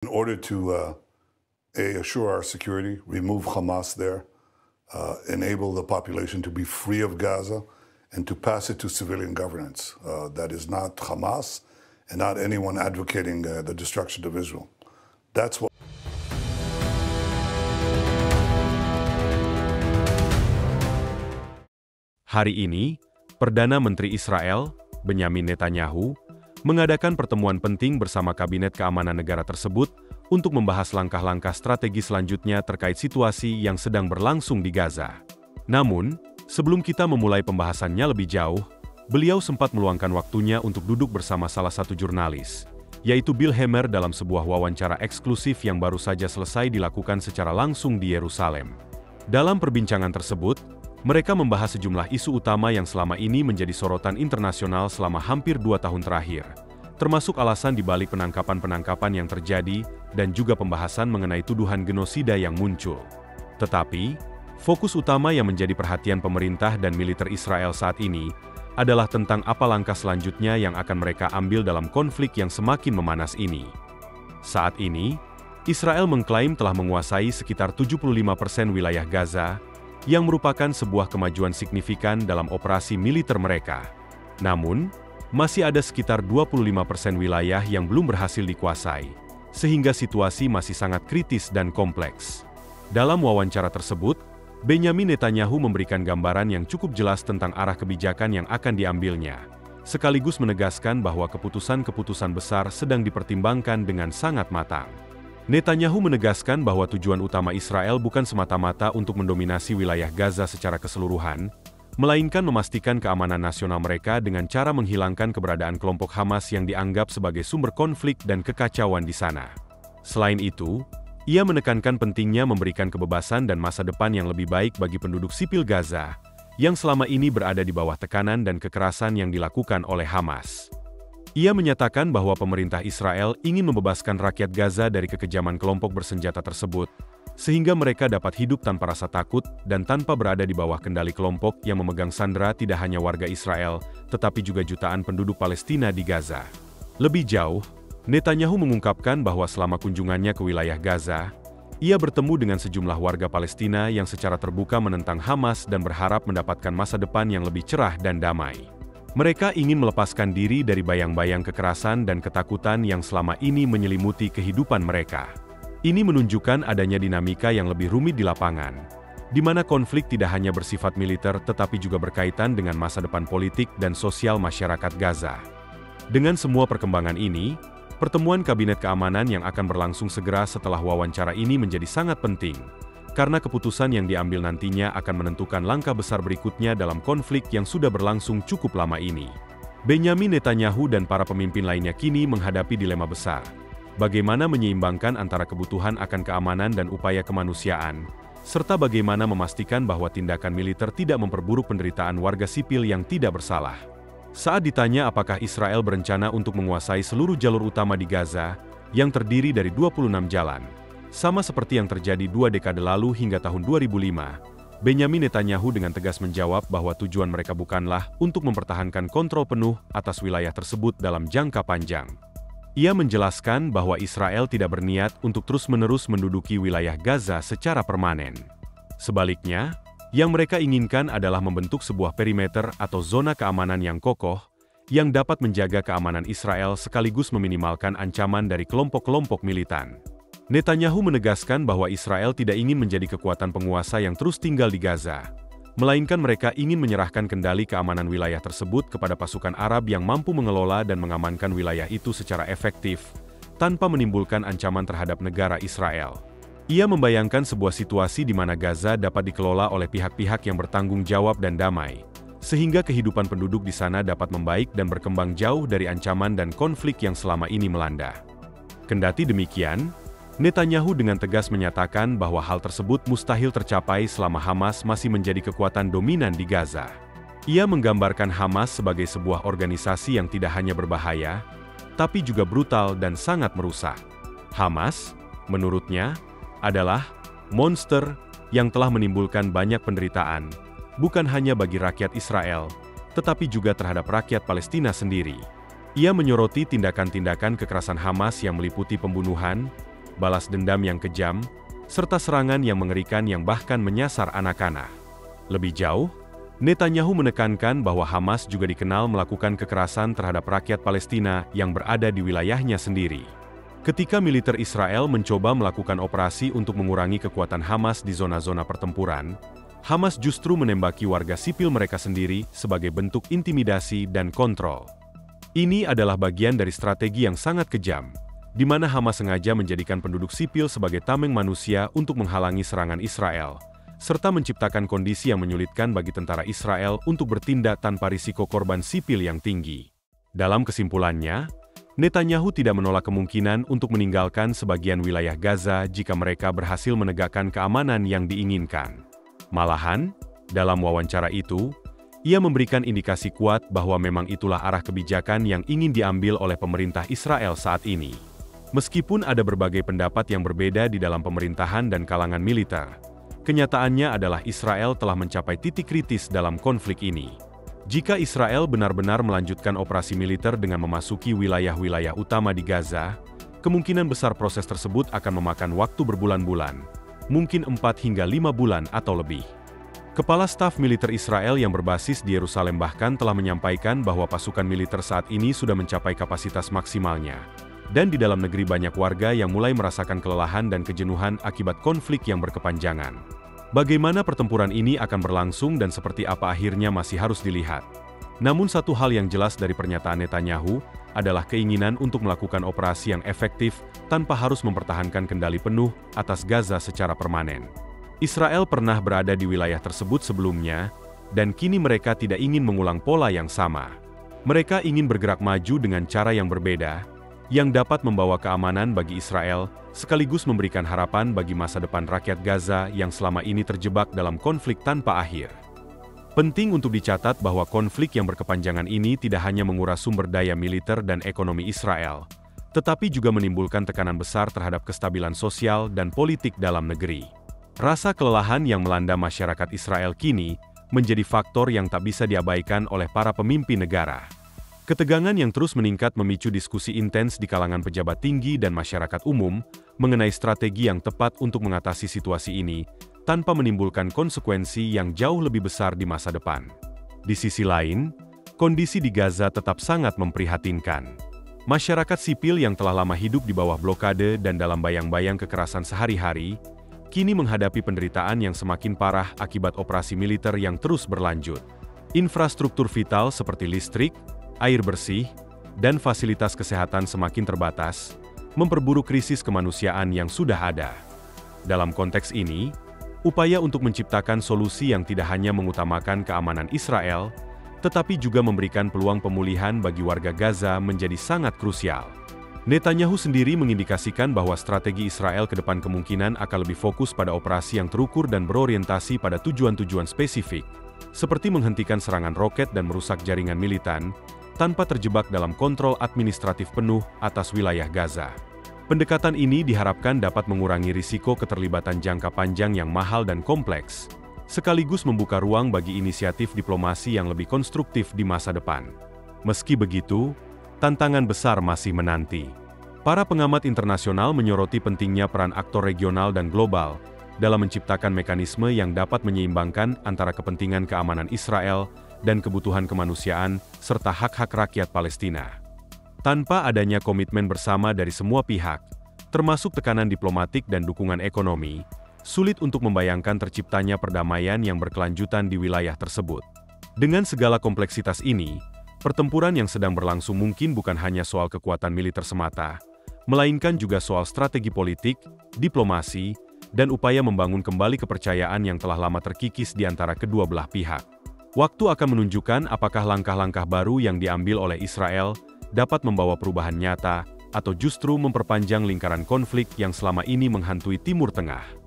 In order to assure our security, remove Hamas there, enable the population to be free of Gaza, and to pass it to civilian governance. That is not Hamas and not anyone advocating the destruction of Israel. That's what. Hari ini, Perdana Menteri Israel, Benyamin Netanyahu, mengadakan pertemuan penting bersama Kabinet Keamanan Negara tersebut untuk membahas langkah-langkah strategi selanjutnya terkait situasi yang sedang berlangsung di Gaza. Namun, sebelum kita memulai pembahasannya lebih jauh, beliau sempat meluangkan waktunya untuk duduk bersama salah satu jurnalis, yaitu Bill Hemmer dalam sebuah wawancara eksklusif yang baru saja selesai dilakukan secara langsung di Yerusalem. Dalam perbincangan tersebut, mereka membahas sejumlah isu utama yang selama ini menjadi sorotan internasional selama hampir 2 tahun terakhir, termasuk alasan dibalik penangkapan-penangkapan yang terjadi dan juga pembahasan mengenai tuduhan genosida yang muncul. Tetapi, fokus utama yang menjadi perhatian pemerintah dan militer Israel saat ini adalah tentang apa langkah selanjutnya yang akan mereka ambil dalam konflik yang semakin memanas ini. Saat ini, Israel mengklaim telah menguasai sekitar 75% wilayah Gaza, yang merupakan sebuah kemajuan signifikan dalam operasi militer mereka. Namun, masih ada sekitar 25% wilayah yang belum berhasil dikuasai, sehingga situasi masih sangat kritis dan kompleks. Dalam wawancara tersebut, Benyamin Netanyahu memberikan gambaran yang cukup jelas tentang arah kebijakan yang akan diambilnya, sekaligus menegaskan bahwa keputusan-keputusan besar sedang dipertimbangkan dengan sangat matang. Netanyahu menegaskan bahwa tujuan utama Israel bukan semata-mata untuk mendominasi wilayah Gaza secara keseluruhan, melainkan memastikan keamanan nasional mereka dengan cara menghilangkan keberadaan kelompok Hamas yang dianggap sebagai sumber konflik dan kekacauan di sana. Selain itu, ia menekankan pentingnya memberikan kebebasan dan masa depan yang lebih baik bagi penduduk sipil Gaza, yang selama ini berada di bawah tekanan dan kekerasan yang dilakukan oleh Hamas. Ia menyatakan bahwa pemerintah Israel ingin membebaskan rakyat Gaza dari kekejaman kelompok bersenjata tersebut, sehingga mereka dapat hidup tanpa rasa takut dan tanpa berada di bawah kendali kelompok yang memegang sandera tidak hanya warga Israel, tetapi juga jutaan penduduk Palestina di Gaza. Lebih jauh, Netanyahu mengungkapkan bahwa selama kunjungannya ke wilayah Gaza, ia bertemu dengan sejumlah warga Palestina yang secara terbuka menentang Hamas dan berharap mendapatkan masa depan yang lebih cerah dan damai. Mereka ingin melepaskan diri dari bayang-bayang kekerasan dan ketakutan yang selama ini menyelimuti kehidupan mereka. Ini menunjukkan adanya dinamika yang lebih rumit di lapangan, di mana konflik tidak hanya bersifat militer tetapi juga berkaitan dengan masa depan politik dan sosial masyarakat Gaza. Dengan semua perkembangan ini, pertemuan Kabinet Keamanan yang akan berlangsung segera setelah wawancara ini menjadi sangat penting, karena keputusan yang diambil nantinya akan menentukan langkah besar berikutnya dalam konflik yang sudah berlangsung cukup lama ini. Benyamin Netanyahu dan para pemimpin lainnya kini menghadapi dilema besar. Bagaimana menyeimbangkan antara kebutuhan akan keamanan dan upaya kemanusiaan, serta bagaimana memastikan bahwa tindakan militer tidak memperburuk penderitaan warga sipil yang tidak bersalah. Saat ditanya apakah Israel berencana untuk menguasai seluruh jalur utama di Gaza, yang terdiri dari 26 jalan, sama seperti yang terjadi 2 dekade lalu hingga tahun 2005, Benyamin Netanyahu dengan tegas menjawab bahwa tujuan mereka bukanlah untuk mempertahankan kontrol penuh atas wilayah tersebut dalam jangka panjang. Ia menjelaskan bahwa Israel tidak berniat untuk terus-menerus menduduki wilayah Gaza secara permanen. Sebaliknya, yang mereka inginkan adalah membentuk sebuah perimeter atau zona keamanan yang kokoh, yang dapat menjaga keamanan Israel sekaligus meminimalkan ancaman dari kelompok-kelompok militan. Netanyahu menegaskan bahwa Israel tidak ingin menjadi kekuatan penguasa yang terus tinggal di Gaza, melainkan mereka ingin menyerahkan kendali keamanan wilayah tersebut kepada pasukan Arab yang mampu mengelola dan mengamankan wilayah itu secara efektif, tanpa menimbulkan ancaman terhadap negara Israel. Ia membayangkan sebuah situasi di mana Gaza dapat dikelola oleh pihak-pihak yang bertanggung jawab dan damai, sehingga kehidupan penduduk di sana dapat membaik dan berkembang jauh dari ancaman dan konflik yang selama ini melanda. Kendati demikian, Netanyahu dengan tegas menyatakan bahwa hal tersebut mustahil tercapai selama Hamas masih menjadi kekuatan dominan di Gaza. Ia menggambarkan Hamas sebagai sebuah organisasi yang tidak hanya berbahaya, tapi juga brutal dan sangat merusak. Hamas, menurutnya, adalah monster yang telah menimbulkan banyak penderitaan, bukan hanya bagi rakyat Israel, tetapi juga terhadap rakyat Palestina sendiri. Ia menyoroti tindakan-tindakan kekerasan Hamas yang meliputi pembunuhan, balas dendam yang kejam, serta serangan yang mengerikan yang bahkan menyasar anak-anak. Lebih jauh, Netanyahu menekankan bahwa Hamas juga dikenal melakukan kekerasan terhadap rakyat Palestina yang berada di wilayahnya sendiri. Ketika militer Israel mencoba melakukan operasi untuk mengurangi kekuatan Hamas di zona-zona pertempuran, Hamas justru menembaki warga sipil mereka sendiri sebagai bentuk intimidasi dan kontrol. Ini adalah bagian dari strategi yang sangat kejam, di mana Hamas sengaja menjadikan penduduk sipil sebagai tameng manusia untuk menghalangi serangan Israel, serta menciptakan kondisi yang menyulitkan bagi tentara Israel untuk bertindak tanpa risiko korban sipil yang tinggi. Dalam kesimpulannya, Netanyahu tidak menolak kemungkinan untuk meninggalkan sebagian wilayah Gaza jika mereka berhasil menegakkan keamanan yang diinginkan. Malahan, dalam wawancara itu, ia memberikan indikasi kuat bahwa memang itulah arah kebijakan yang ingin diambil oleh pemerintah Israel saat ini. Meskipun ada berbagai pendapat yang berbeda di dalam pemerintahan dan kalangan militer, kenyataannya adalah Israel telah mencapai titik kritis dalam konflik ini. Jika Israel benar-benar melanjutkan operasi militer dengan memasuki wilayah-wilayah utama di Gaza, kemungkinan besar proses tersebut akan memakan waktu berbulan-bulan, mungkin 4 hingga 5 bulan atau lebih. Kepala Staf Militer Israel yang berbasis di Yerusalem bahkan telah menyampaikan bahwa pasukan militer saat ini sudah mencapai kapasitas maksimalnya. Dan di dalam negeri banyak warga yang mulai merasakan kelelahan dan kejenuhan akibat konflik yang berkepanjangan. Bagaimana pertempuran ini akan berlangsung dan seperti apa akhirnya masih harus dilihat. Namun satu hal yang jelas dari pernyataan Netanyahu adalah keinginan untuk melakukan operasi yang efektif tanpa harus mempertahankan kendali penuh atas Gaza secara permanen. Israel pernah berada di wilayah tersebut sebelumnya, dan kini mereka tidak ingin mengulang pola yang sama. Mereka ingin bergerak maju dengan cara yang berbeda, yang dapat membawa keamanan bagi Israel, sekaligus memberikan harapan bagi masa depan rakyat Gaza yang selama ini terjebak dalam konflik tanpa akhir. Penting untuk dicatat bahwa konflik yang berkepanjangan ini tidak hanya menguras sumber daya militer dan ekonomi Israel, tetapi juga menimbulkan tekanan besar terhadap kestabilan sosial dan politik dalam negeri. Rasa kelelahan yang melanda masyarakat Israel kini menjadi faktor yang tak bisa diabaikan oleh para pemimpin negara. Ketegangan yang terus meningkat memicu diskusi intens di kalangan pejabat tinggi dan masyarakat umum mengenai strategi yang tepat untuk mengatasi situasi ini, tanpa menimbulkan konsekuensi yang jauh lebih besar di masa depan. Di sisi lain, kondisi di Gaza tetap sangat memprihatinkan. Masyarakat sipil yang telah lama hidup di bawah blokade dan dalam bayang-bayang kekerasan sehari-hari, kini menghadapi penderitaan yang semakin parah akibat operasi militer yang terus berlanjut. Infrastruktur vital seperti listrik, air bersih, dan fasilitas kesehatan semakin terbatas, memperburuk krisis kemanusiaan yang sudah ada. Dalam konteks ini, upaya untuk menciptakan solusi yang tidak hanya mengutamakan keamanan Israel, tetapi juga memberikan peluang pemulihan bagi warga Gaza menjadi sangat krusial. Netanyahu sendiri mengindikasikan bahwa strategi Israel ke depan kemungkinan akan lebih fokus pada operasi yang terukur dan berorientasi pada tujuan-tujuan spesifik, seperti menghentikan serangan roket dan merusak jaringan militan, tanpa terjebak dalam kontrol administratif penuh atas wilayah Gaza. Pendekatan ini diharapkan dapat mengurangi risiko keterlibatan jangka panjang yang mahal dan kompleks, sekaligus membuka ruang bagi inisiatif diplomasi yang lebih konstruktif di masa depan. Meski begitu, tantangan besar masih menanti. Para pengamat internasional menyoroti pentingnya peran aktor regional dan global dalam menciptakan mekanisme yang dapat menyeimbangkan antara kepentingan keamanan Israel dan kebutuhan kemanusiaan, serta hak-hak rakyat Palestina. Tanpa adanya komitmen bersama dari semua pihak, termasuk tekanan diplomatik dan dukungan ekonomi, sulit untuk membayangkan terciptanya perdamaian yang berkelanjutan di wilayah tersebut. Dengan segala kompleksitas ini, pertempuran yang sedang berlangsung mungkin bukan hanya soal kekuatan militer semata, melainkan juga soal strategi politik, diplomasi, dan upaya membangun kembali kepercayaan yang telah lama terkikis di antara kedua belah pihak. Waktu akan menunjukkan apakah langkah-langkah baru yang diambil oleh Israel dapat membawa perubahan nyata atau justru memperpanjang lingkaran konflik yang selama ini menghantui Timur Tengah.